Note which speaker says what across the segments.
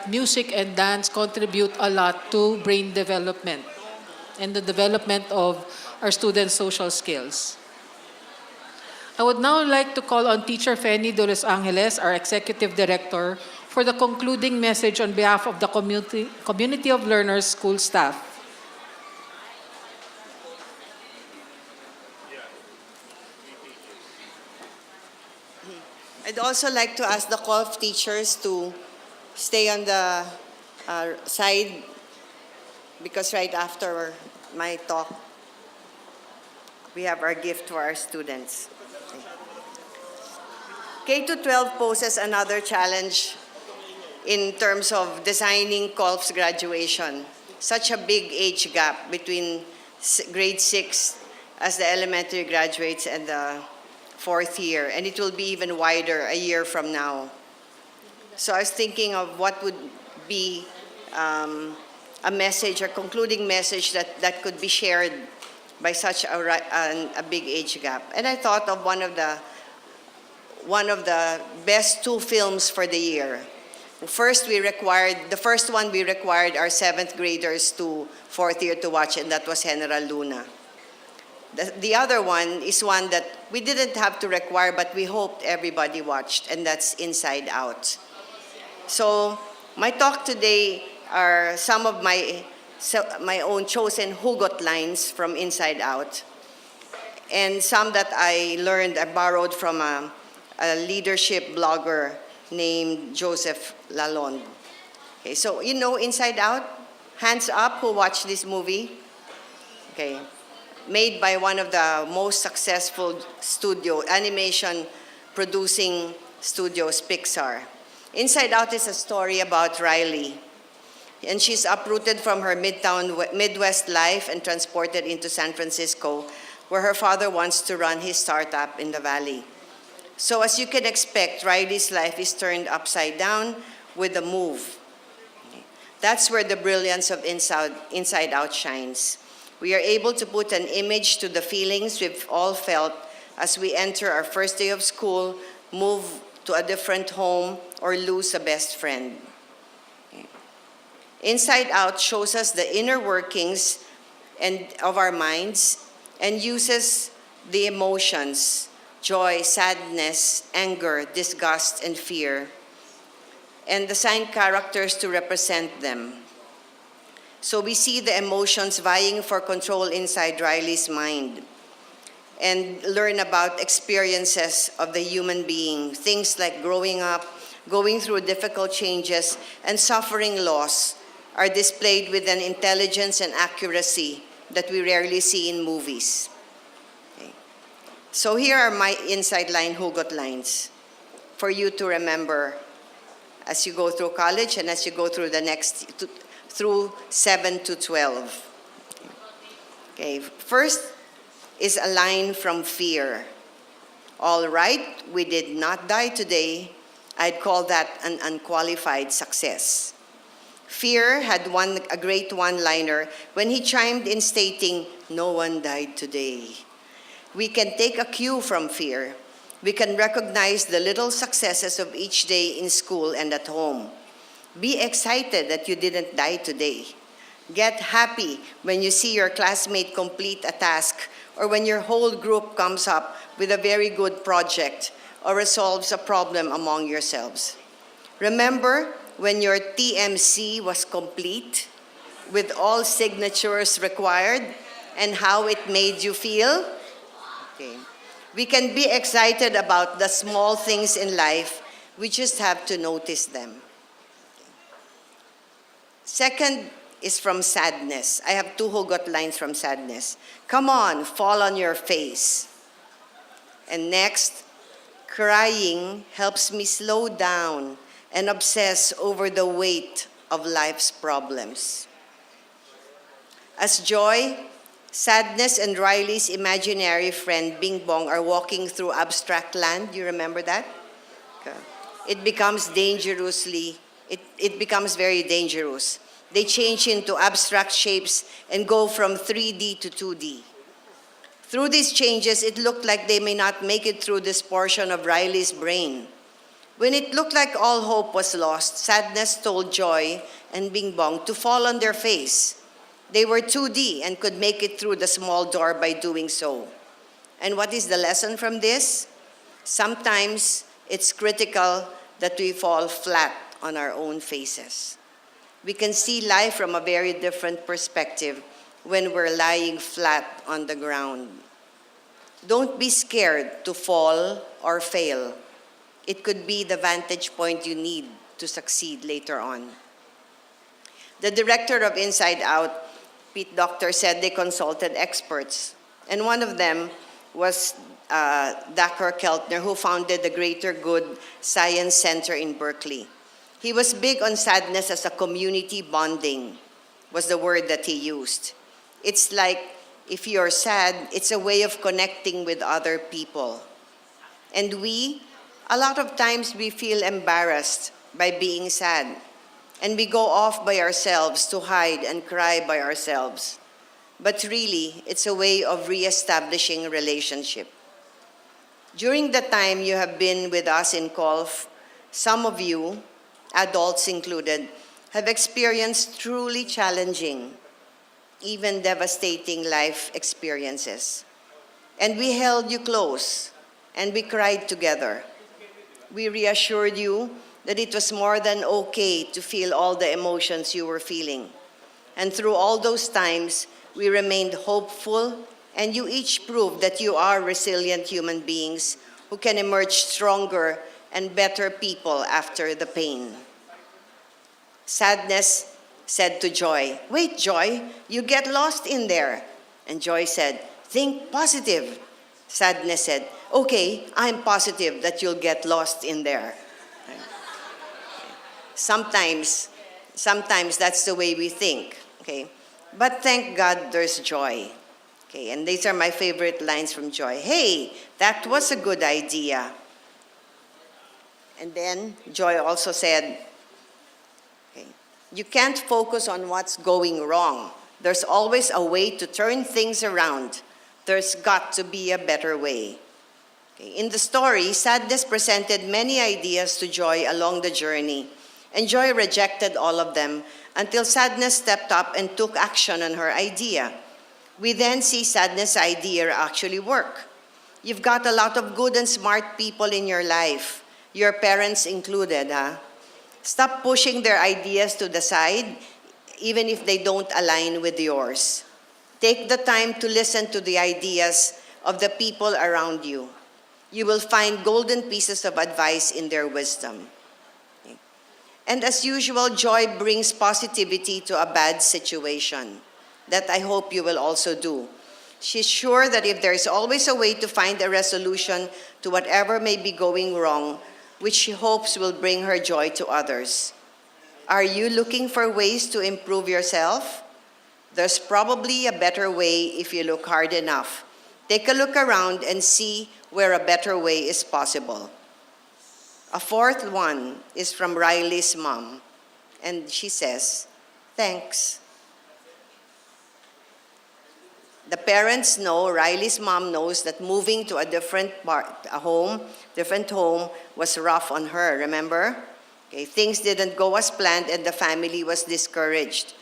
Speaker 1: that music and dance contribute a lot to brain development and the development of our students' social skills. I would now like to call on Teacher Fanny de Los Angeles, our Executive Director, for the concluding message on behalf of the community of learners, school staff.
Speaker 2: I'd also like to ask the COLF teachers to stay on the side, because right after my talk, we have our gift for our students. K-12 poses another challenge in terms of designing COLF's graduation. Such a big age gap between grade 6 as the elementary graduates and the fourth year, and it will be even wider a year from now. So I was thinking of what would be a message, a concluding message that could be shared by such a big age gap. And I thought of one of the best two films for the year. The first one we required our 7th graders to 4th year to watch, and that was General Luna. The other one is one that we didn't have to require, but we hoped everybody watched, and that's Inside Out. So my talk today are some of my own chosen hugot lines from Inside Out, and some that I borrowed from a leadership blogger named Joseph Lalonde. Okay, so you know Inside Out? Hands up who watched this movie? Okay. Made by one of the most successful animation producing studios, Pixar. Inside Out is a story about Riley, and she's uprooted from her Midwest life and transported into San Francisco, where her father wants to run his startup in the valley. So as you can expect, Riley's life is turned upside down with the move. That's where the brilliance of Inside Out shines. We are able to put an image to the feelings we've all felt as we enter our first day of school, move to a different home, or lose a best friend. Inside Out shows us the inner workings of our minds and uses the emotions, joy, sadness, anger, disgust, and fear, and assign characters to represent them. So we see the emotions vying for control inside Riley's mind and learn about experiences of the human being, things like growing up, going through difficult changes, and suffering loss are displayed with an intelligence and accuracy that we rarely see in movies. Okay. So here are my inside line hugot lines for you to remember as you go through college and as you go through through 7 to 12. Okay, first is a line from Fear. All right, we did not die today. I'd call that an unqualified success. Fear had a great one-liner when he chimed in stating, no one died today. We can take a cue from Fear. We can recognize the little successes of each day in school and at home. Be excited that you didn't die today. Get happy when you see your classmate complete a task or when your whole group comes up with a very good project or resolves a problem among yourselves. Remember when your TMC was complete with all signatures required and how it made you feel? Okay. We can be excited about the small things in life. We just have to notice them. Second is from Sadness. I have two hugot lines from Sadness. Come on, fall on your face. And next, crying helps me slow down and obsess over the weight of life's problems. As Joy, Sadness, and Riley's imaginary friend Bing Bong are walking through abstract land, you remember that? Okay. It becomes very dangerous. They change into abstract shapes and go from 3D to 2D. Through these changes, it looked like they may not make it through this portion of Riley's brain. When it looked like all hope was lost, sadness told Joy and Bing Bong to fall on their face. They were 2D and could make it through the small door by doing so. And what is the lesson from this? Sometimes it's critical that we fall flat on our own faces. We can see life from a very different perspective when we're lying flat on the ground. Don't be scared to fall or fail. It could be the vantage point you need to succeed later on. The director of Inside Out, Pete Doctor, said they consulted experts. And one of them was Dr. Keltner, who founded the Greater Good Science Center in Berkeley. He was big on sadness as a community bonding, was the word that he used. It's like if you're sad, it's a way of connecting with other people. And a lot of times we feel embarrassed by being sad. And we go off by ourselves to hide and cry by ourselves. But really, it's a way of reestablishing relationship. During the time you have been with us in COLF, some of you, adults included, have experienced truly challenging, even devastating life experiences. And we held you close, and we cried together. We reassured you that it was more than okay to feel all the emotions you were feeling. And through all those times, we remained hopeful, and you each proved that you are resilient human beings who can emerge stronger and better people after the pain. Sadness said to Joy, "Wait, Joy, you get lost in there." And Joy said, "Think positive." Sadness said, "Okay, I'm positive that you'll get lost in there." Sometimes that's the way we think, okay? But thank God there's Joy. Okay, and these are my favorite lines from Joy. "Hey, that was a good idea." And then Joy also said, okay, "You can't focus on what's going wrong. There's always a way to turn things around. There's got to be a better way." Okay, in the story, sadness presented many ideas to Joy along the journey, and Joy rejected all of them until sadness stepped up and took action on her idea. We then see sadness' idea actually work. You've got a lot of good and smart people in your life, your parents included, huh? Stop pushing their ideas to the side, even if they don't align with yours. Take the time to listen to the ideas of the people around you. You will find golden pieces of advice in their wisdom. Okay. And as usual, Joy brings positivity to a bad situation. That I hope you will also do. She's sure that if there is always a way to find a resolution to whatever may be going wrong, which she hopes will bring her joy to others. Are you looking for ways to improve yourself? There's probably a better way if you look hard enough. Take a look around and see where a better way is possible. A fourth one is from Riley's mom, and she says, "Thanks." The parents know, Riley's mom knows that moving to a different home was rough on her, remember? Okay, things didn't go as planned and the family was discouraged.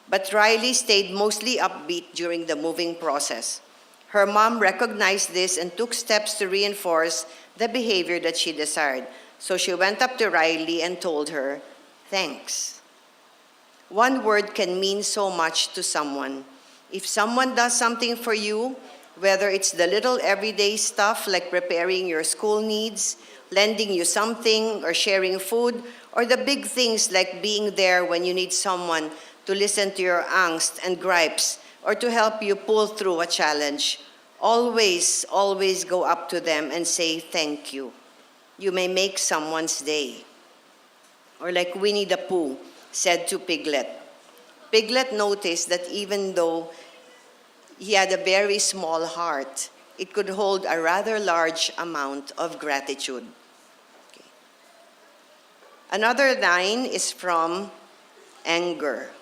Speaker 2: But Riley stayed mostly upbeat during the moving process. Her mom recognized this and took steps to reinforce the behavior that she desired. So she went up to Riley and told her, "Thanks." One word can mean so much to someone. If someone does something for you, whether it's the little everyday stuff like preparing your school needs, lending you something, or sharing food, or the big things like being there when you need someone to listen to your angst and gripes, or to help you pull through a challenge, always go up to them and say thank you. You may make someone's day. Or like Winnie the Pooh said to Piglet. Piglet noticed that even though he had a very small heart, it could hold a rather large amount of gratitude. Okay. Another line is from Anger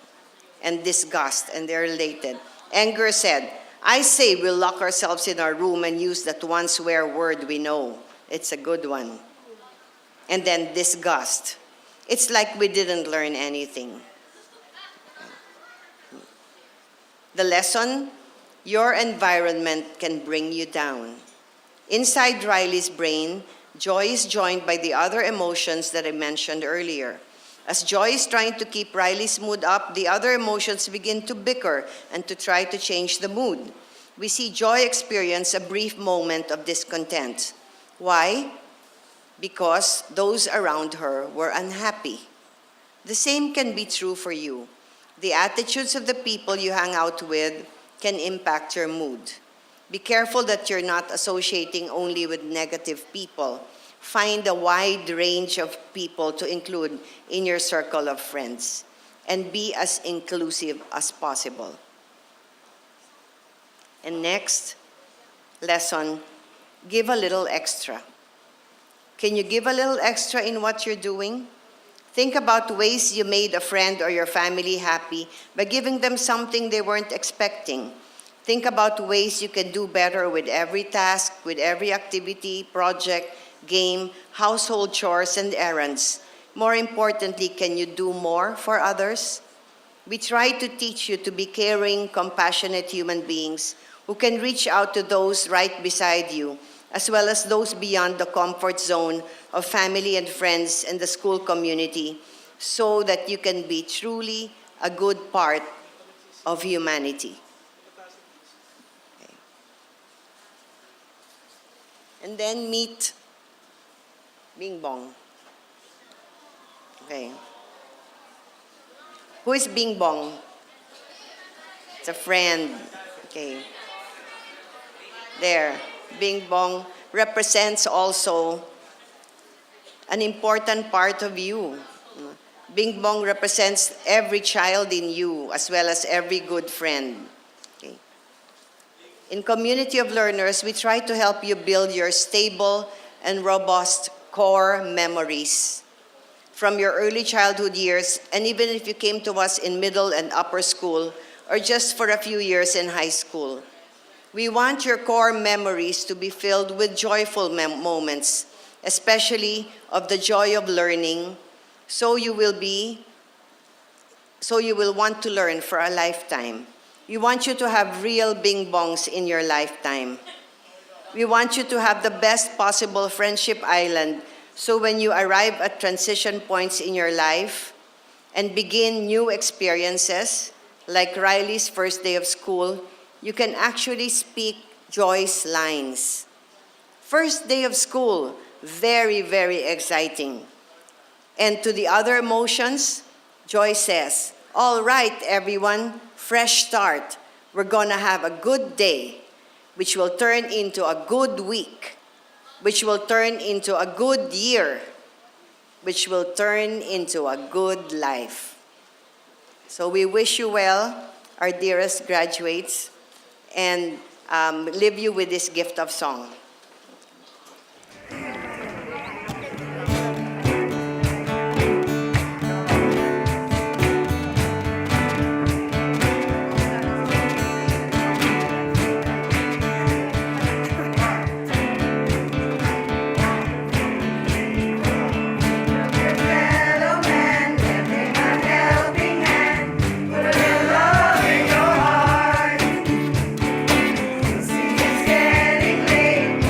Speaker 2: and Disgust, and they're related. Anger said, "I say we'll lock ourselves in our room and use that one swear word we know." It's a good one. and then disgust. It's like we didn't learn anything. The lesson, your environment can bring you down. Inside Riley's brain, joy is joined by the other emotions that I mentioned earlier. As joy is trying to keep Riley's mood up, the other emotions begin to bicker and to try to change the mood. We see joy experience a brief moment of discontent. Why? Because those around her were unhappy. The same can be true for you. The attitudes of the people you hang out with can impact your mood. Be careful that you're not associating only with negative people. Find a wide range of people to include in your circle of friends and be as inclusive as possible. And next lesson, give a little extra. Can you give a little extra in what you're doing? Think about ways you made a friend or your family happy by giving them something they weren't expecting. Think about ways you can do better with every task, with every activity, project, game, household chores, and errands. More importantly, can you do more for others? We try to teach you to be caring, compassionate human beings who can reach out to those right beside you, as well as those beyond the comfort zone of family and friends and the school community, so that you can be truly a good part of humanity. Okay. And then meet Bing Bong. Okay. Who is Bing Bong? It's a friend. Okay. There. Bing Bong represents also an important part of you. Bing Bong represents every child in you as well as every good friend. Okay. In Community of Learners, we try to help you build your stable and robust core memories from your early childhood years, and even if you came to us in middle and upper school, or just for a few years in high school. We want your core memories to be filled with joyful moments, especially of the joy of learning, so you will want to learn for a lifetime. We want you to have real Bing Bongs in your lifetime. We want you to have the best possible friendship island, so when you arrive at transition points in your life and begin new experiences, like Riley's first day of school, you can actually speak Joy's lines. First day of school, very, very exciting. And to the other emotions, Joy says, all right, everyone, fresh start. We're gonna have a good day, which will turn into a good week, which will turn into a good year, which will turn into a good life. So we wish you well, our dearest graduates, and leave you with this gift of song.
Speaker 3: Getting late.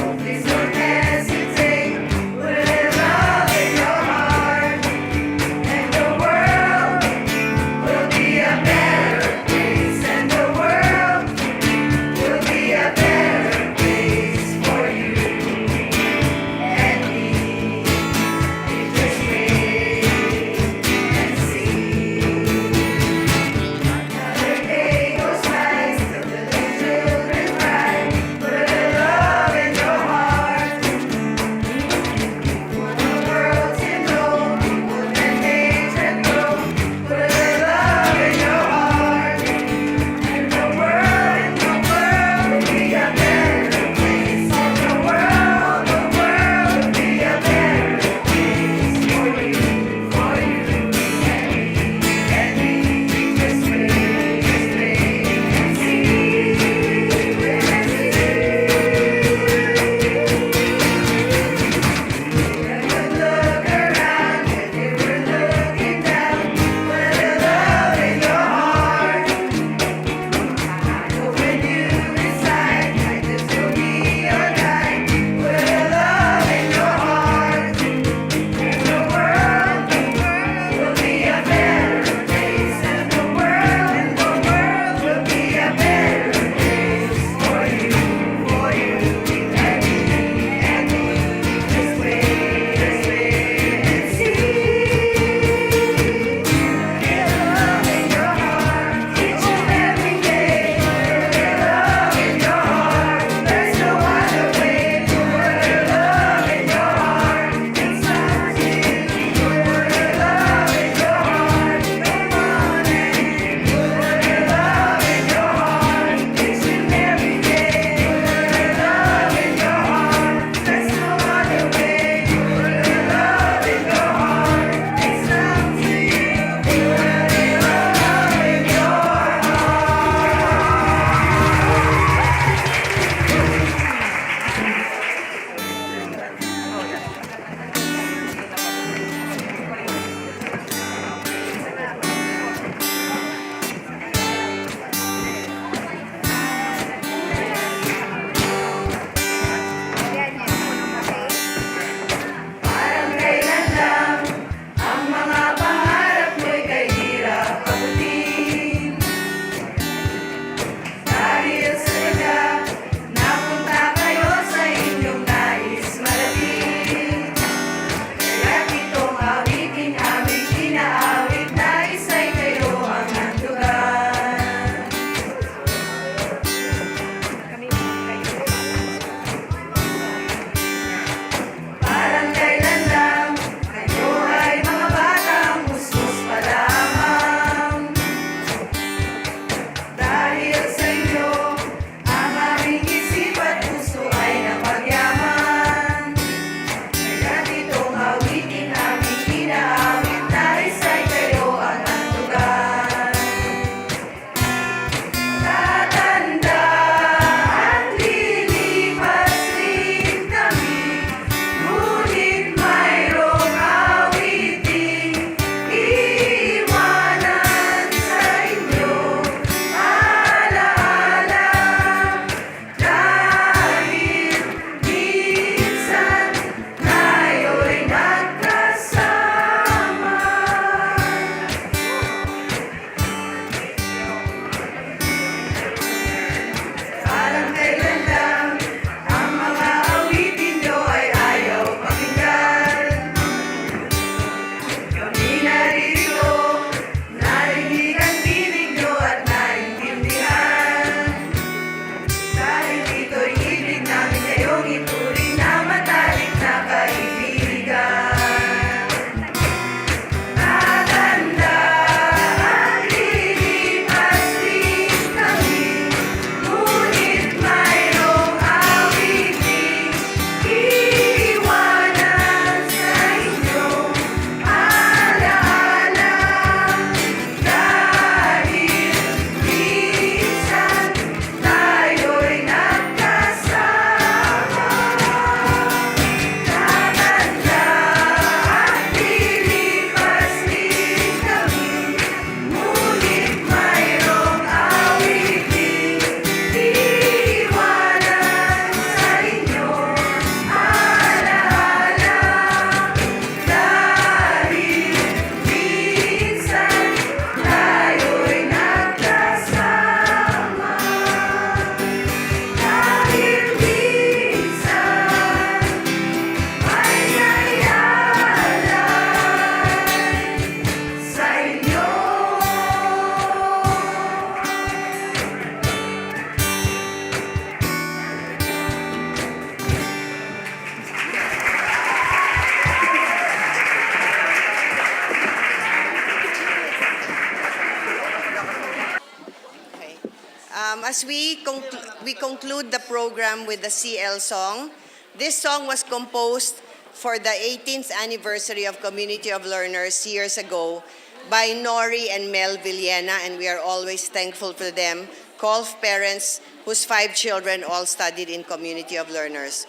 Speaker 2: As we conclude the program with the CL song, this song was composed for the 18th anniversary of Community of Learners years ago by Nori and Mel Villena, and we are always thankful for them, COLF parents whose 5 children all studied in Community of Learners.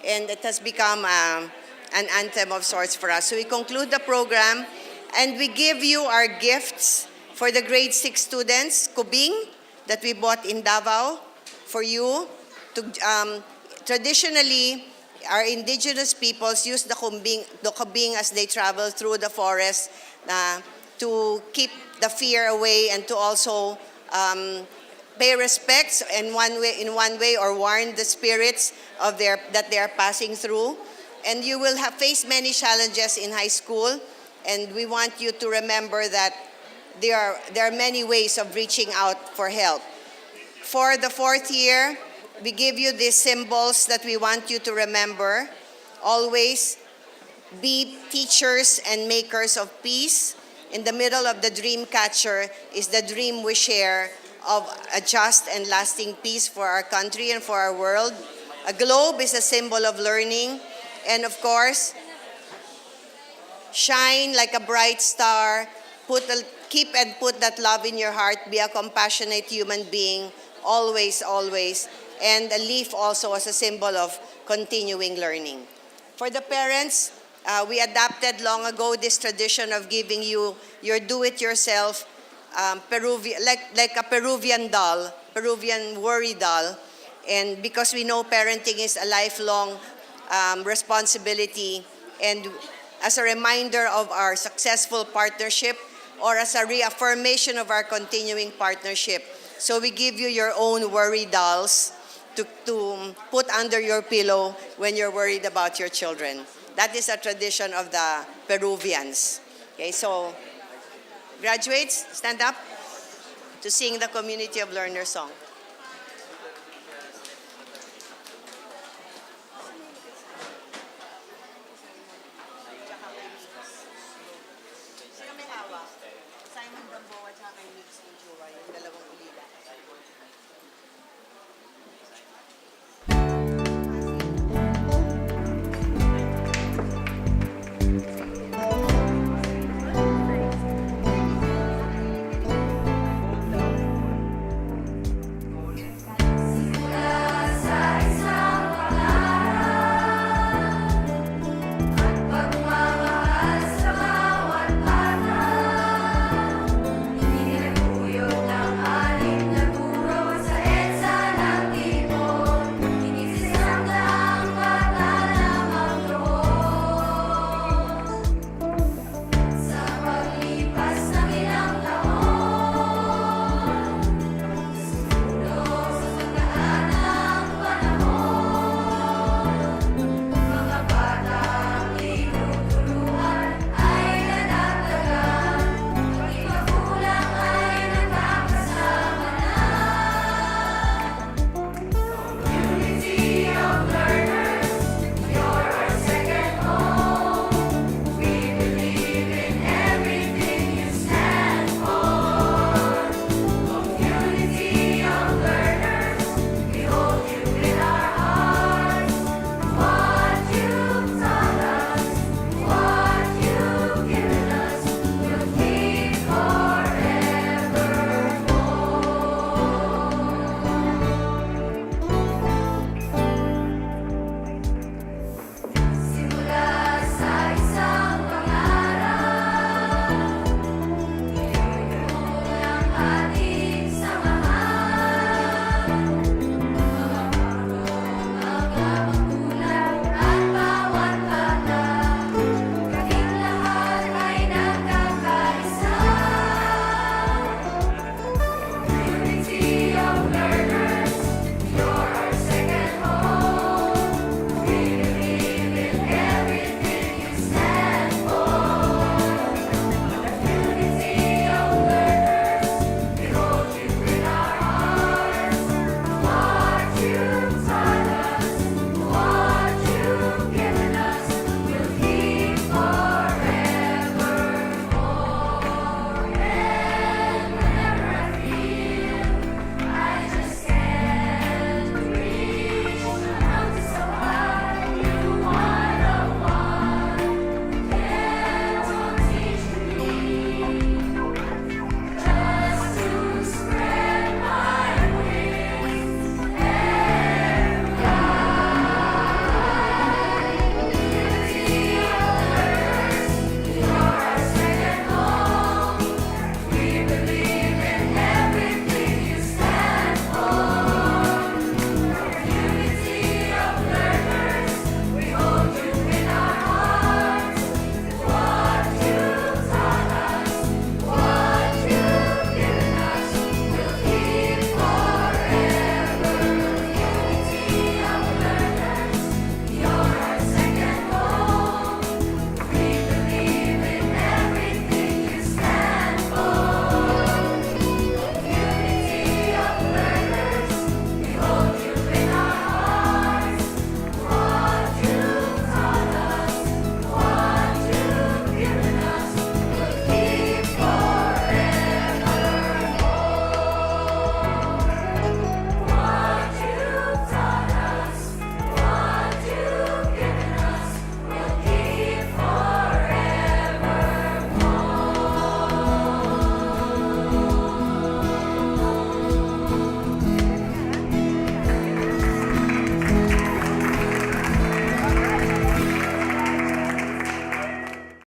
Speaker 2: And it has become an anthem of sorts for us. So we conclude the program, and we give you our gifts for the grade 6 students, kubing, that we bought in Davao for you. Traditionally, our indigenous peoples use the kubing as they travel through the forest to keep the fear away and to also pay respects in one way or warn the spirits of that they are passing through. And you will have faced many challenges in high school, and we want you to remember that there are many ways of reaching out for help. For the 4th year, we give you these symbols that we want you to remember. Always be teachers and makers of peace. In the middle of the dream catcher is the dream we share of a just and lasting peace for our country and for our world. A globe is a symbol of learning. And of course, shine like a bright star. Keep and put that love in your heart. Be a compassionate human being, always, always. And a leaf also as a symbol of continuing learning. For the parents, we adapted long ago this tradition of giving you your do-it-yourself Peruvian, like a Peruvian doll, Peruvian worry doll. And because we know parenting is a lifelong responsibility, and as a reminder of our successful partnership or as a reaffirmation of our continuing partnership. So we give you your own worry dolls to put under your pillow when you're worried about your children. That is a tradition of the Peruvians. Okay, so graduates, stand up to sing the Community of Learners song. Simon Gamboa at kay Mix and Chua, yung dalawang ulila.